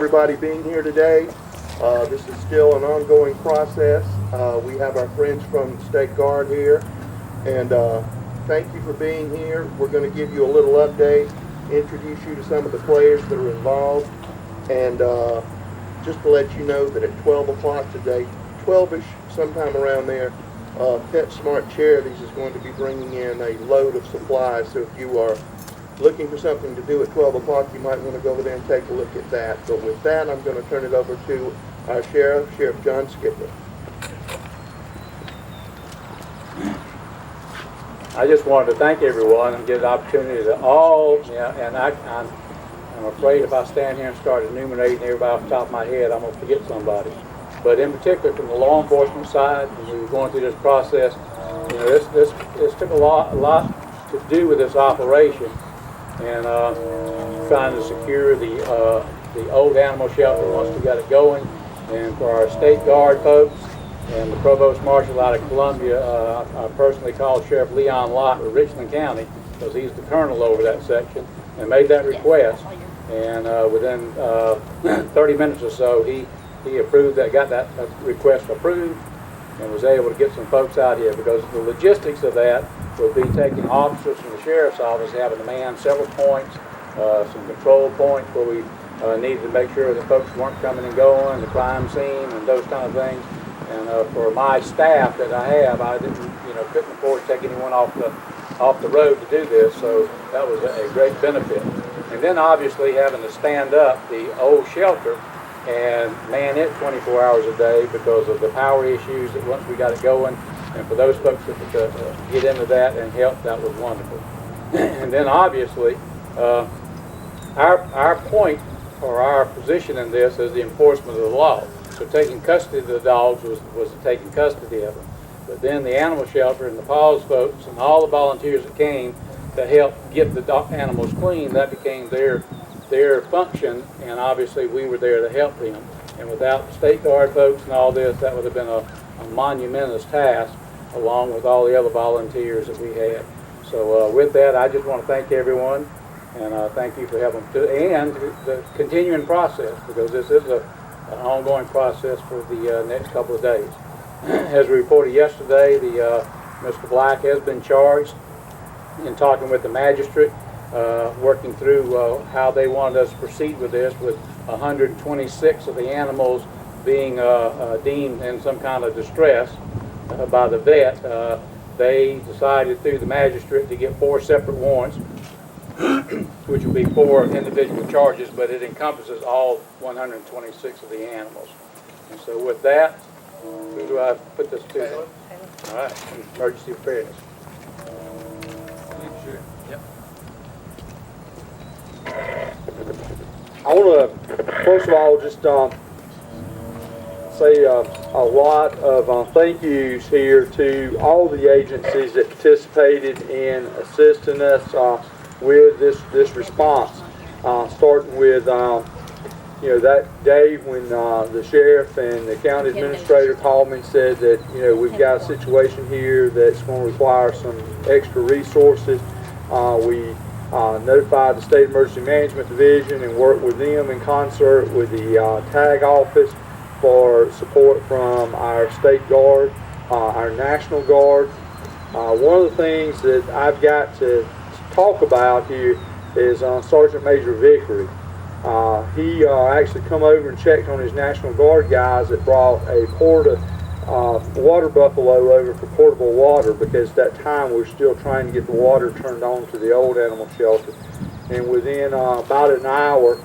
Everybody being here today. This is still an ongoing process. We have our friends from State Guard here, and thank you for being here. We're going to give you a little update, introduce you to some of the players that are involved, and just to let you know that at 12 o'clock today, 12ish, sometime around there, PetSmart Charities is going to be bringing in a load of supplies. So if you are looking for something to do at 12 o'clock, you might want to go over there and take a look at that. But with that, I'm going to turn it over to our Sheriff John Skipper. I just wanted to thank everyone and give the opportunity to and I'm afraid if I stand here and start enumerating everybody off the top of my head, I'm going to forget somebody. But in particular, from the law enforcement side, when we were going through this process, this took a lot to do with this operation. And trying to secure the old animal shelter once we got it going, and for our State Guard folks and the Provost Marshal out of Columbia, I personally called Sheriff Leon Lott of Richland County, because he's the colonel over that section, and made that request. And within 30 minutes or so, he approved that, got that request approved, and was able to get some folks out here, because the logistics of that would be taking officers from the sheriff's office, having to man several points, some control points where we needed to make sure that folks weren't coming and going, the crime scene and those kind of things. And for my staff that I have, I couldn't afford to take anyone off the road to do this, so that was a great benefit. And then obviously having to stand up the old shelter and man it 24 hours a day because of the power issues that once we got it going. And for those folks that get into that and help, that was wonderful. And then obviously, our point or our position in this is the enforcement of the law. So taking custody of the dogs was taking custody of them. But then the animal shelter and the PAWS folks and all the volunteers that came to help get the animals clean, that became their function, and obviously we were there to help them. And without the State Guard folks and all this, that would have been a monumentous task, along with all the other volunteers that we had. So with that, I just want to thank everyone, and thank you for helping and the continuing process, because this is an ongoing process for the next couple of days. As we reported yesterday, Mr. Black has been charged in talking with the magistrate, working through how they wanted us to proceed with this, with 126 of the animals being deemed in some kind of distress by the vet. They decided through the magistrate to get 4 separate warrants, which will be 4 individual charges, but it encompasses all 126 of the animals. And so with that, who do I put this to? All right, emergency preparedness. Yep. I want to, first of all, just say a lot of thank yous here to all the agencies that participated in assisting us with this response. Starting with that day when the sheriff and the county administrator called me and said that we've got a situation here that's going to require some extra resources. We notified the State Emergency Management Division and worked with them in concert with the TAG office for support from our State Guard, our National Guard. One of the things that I've got to talk about here is Sergeant Major Vickery. He actually come over and checked on his National Guard guys that brought a water buffalo over for portable water, because at that time we were still trying to get the water turned on to the old animal shelter. And within about an hour,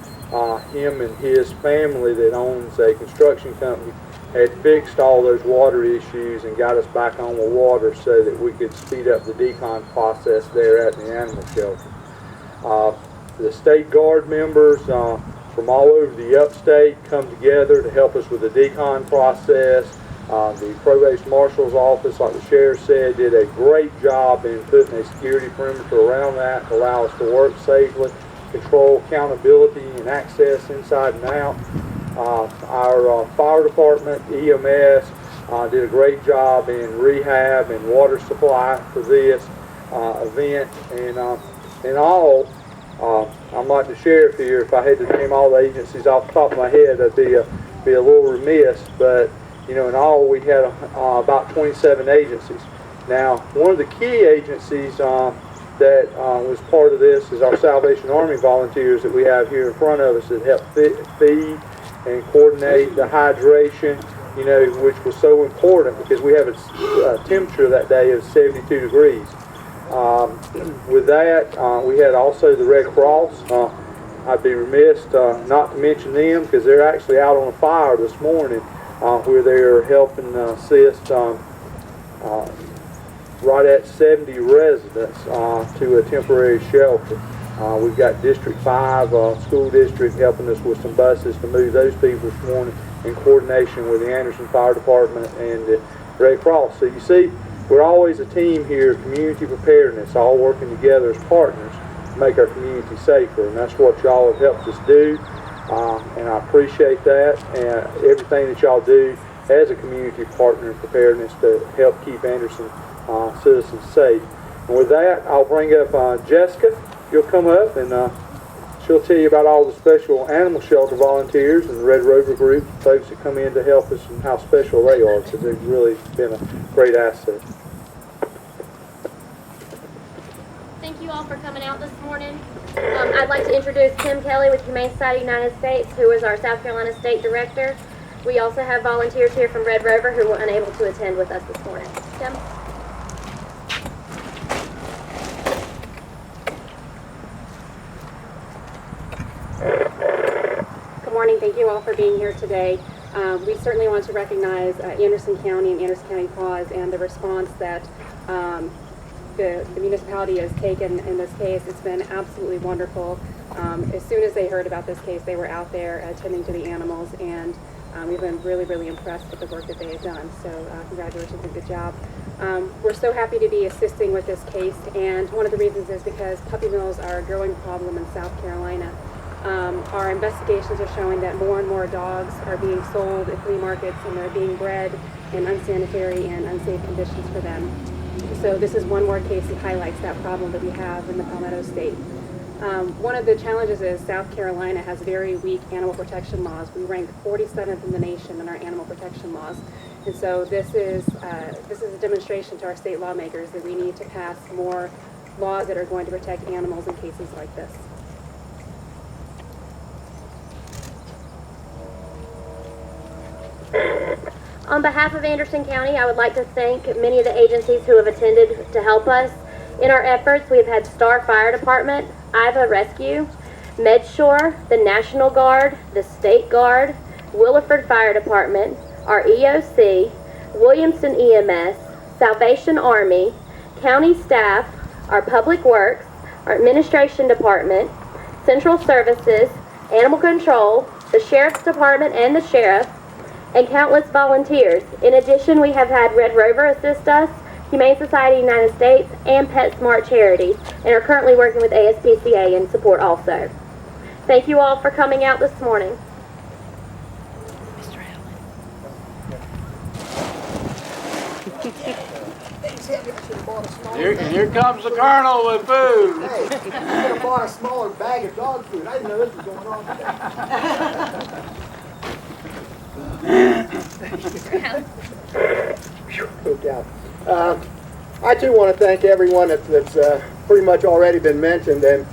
him and his family that owns a construction company had fixed all those water issues and got us back on with water so that we could speed up the decon process there at the animal shelter. The State Guard members from all over the upstate come together to help us with the decon process. The Provost Marshal's office, like the sheriff said, did a great job in putting a security perimeter around that to allow us to work safely, control accountability and access inside and out. Our fire department, EMS, did a great job in rehab and water supply for this event, and all I'm like the sheriff here. If I had to name all the agencies off the top of my head, I'd be a little remiss. But in all, we had about 27 agencies. Now, one of the key agencies that was part of this is our Salvation Army volunteers that we have here in front of us that help feed and coordinate the hydration, which was so important because we have a temperature that day of 72 degrees. With that, we had also the Red Cross. I'd be remiss not to mention them because they're actually out on a fire this morning where they're helping assist right at 70 residents to a temporary shelter. We've got District 5 school district helping us with some buses to move those people this morning in coordination with the Anderson Fire Department and the Red Cross. So you see, we're always a team here, community preparedness, all working together as partners to make our community safer, and that's what y'all have helped us do, and I appreciate that, and everything that y'all do as a community partner in preparedness to help keep Anderson citizens safe. And with that, I'll bring up Jessica. You'll come up and she'll tell you about all the special animal shelter volunteers and the Red Rover group, folks that come in to help us and how special they are, because they've really been a great asset. Thank you all for coming out this morning. I'd like to introduce Tim Kelly with Humane Society of the United States, who is our South Carolina State Director. We also have volunteers here from Red Rover who were unable to attend with us this morning. Tim? Good morning. Thank you all for being here today. We certainly want to recognize Anderson County and Anderson County Paws and the response that the municipality has taken in this case. It's been absolutely wonderful. As soon as they heard about this case, they were out there attending to the animals, and we've been really, really impressed with the work that they have done. So congratulations and good job. We're so happy to be assisting with this case, and one of the reasons is because puppy mills are a growing problem in South Carolina. Our investigations are showing that more and more dogs are being sold at flea markets, and they're being bred in unsanitary and unsafe conditions for them. So this is one more case that highlights that problem that we have in the Palmetto State. One of the challenges is South Carolina has very weak animal protection laws. We rank 47th in the nation in our animal protection laws. And so this is a demonstration to our state lawmakers that we need to pass more laws that are going to protect animals in cases like this. On behalf of Anderson County, I would like to thank many of the agencies who have attended to help us. In our efforts, we have had Star Fire Department, Iva Rescue, MedShore, the National Guard, the State Guard, Williford Fire Department, our EOC, Williamson EMS, Salvation Army, county staff, our Public Works, our Administration Department, Central Services, Animal Control, the Sheriff's Department and the Sheriff, and countless volunteers. In addition, we have had Red Rover assist us, Humane Society of the United States, and PetSmart Charities, and are currently working with ASPCA in support also. Thank you all for coming out this morning. Here comes the colonel with food. Hey, you could have bought a smaller bag of dog food. I didn't know this was going on today. I too want to thank everyone that's pretty much already been mentioned, and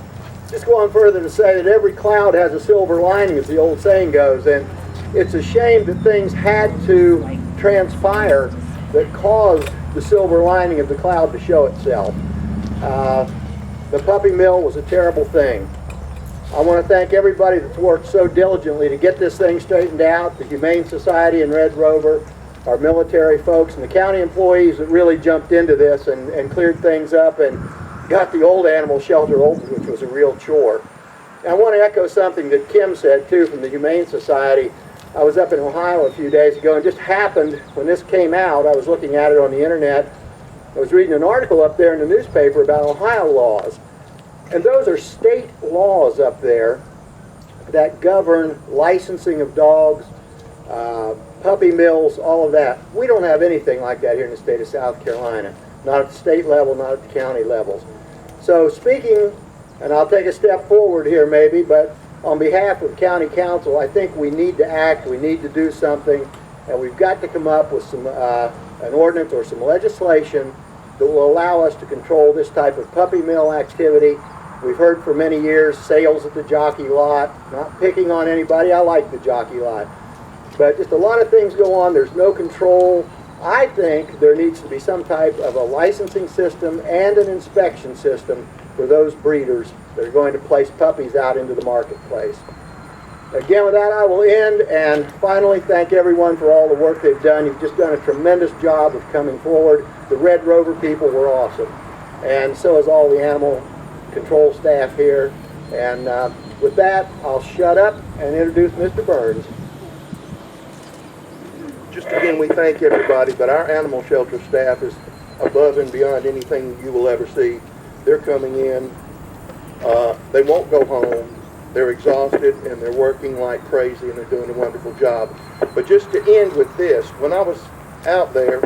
just go on further to say that every cloud has a silver lining, as the old saying goes, and it's a shame that things had to transpire that caused the silver lining of the cloud to show itself. The puppy mill was a terrible thing. I want to thank everybody that's worked so diligently to get this thing straightened out, the Humane Society and Red Rover, our military folks, and the county employees that really jumped into this and cleared things up and got the old animal shelter open, which was a real chore. And I want to echo something that Kim said, too, from the Humane Society. I was up in Ohio a few days ago, and just happened, when this came out, I was looking at it on the internet, I was reading an article up there in the newspaper about Ohio laws. And those are state laws up there that govern licensing of dogs, puppy mills, all of that. We don't have anything like that here in the state of South Carolina. Not at the state level, not at the county levels. So speaking And I'll take a step forward here maybe, but on behalf of County Council, I think we need to act, we need to do something, and we've got to come up with some an ordinance or some legislation that will allow us to control this type of puppy mill activity. We've heard for many years sales at the jockey lot. Not picking on anybody, I like the jockey lot. But just a lot of things go on, there's no control. I think there needs to be some type of a licensing system and an inspection system for those breeders that are going to place puppies out into the marketplace. Again, with that, I will end and finally thank everyone for all the work they've done. You've just done a tremendous job of coming forward. The Red Rover people were awesome, and so is all the animal control staff here. And with that, I'll shut up and introduce Mr. Burns. Just again, we thank everybody, but our animal shelter staff is above and beyond anything you will ever see. They're coming in, they won't go home, they're exhausted, and they're working like crazy, and they're doing a wonderful job. But just to end with this, when I was out there,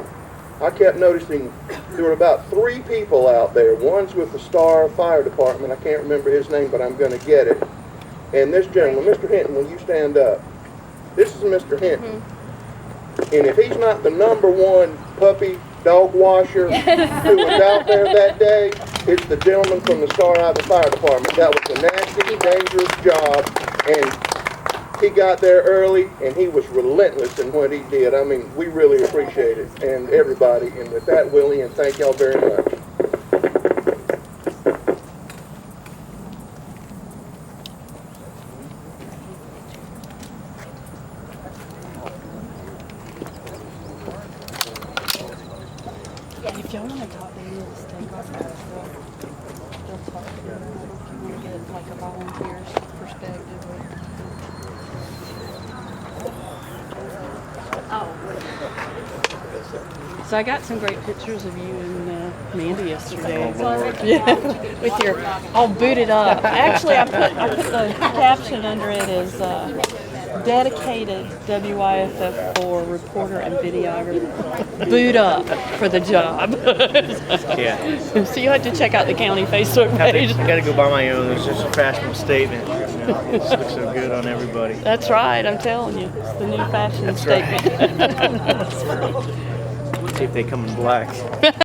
I kept noticing there were about 3 people out there. One's with the Star Fire Department, I can't remember his name, but I'm going to get it. And this gentleman, Mr. Hinton, will you stand up? This is Mr. Hinton. And if he's not the #1 puppy dog washer who was out there that day, it's the gentleman from the Star Island Fire Department. That was a nasty, dangerous job, and he got there early, and he was relentless in what he did. I mean, we really appreciate it, and everybody. And with that, Willie, and thank y'all very much. If y'all want to talk to me, just take off that stuff. They'll talk to you. If you get like a volunteer's perspective. So I got some great pictures of you and Mandy yesterday. Yeah, with your all booted up. Actually, I put the caption under it as dedicated WYFF4 reporter and videographer. Boot up for the job. Yeah. So you have to check out the county Facebook page. I gotta go buy my own. It's just a fashionable statement. You know, it just looks so good on everybody. That's right, I'm telling you. It's the new fashion statement. Let's see if they come in black.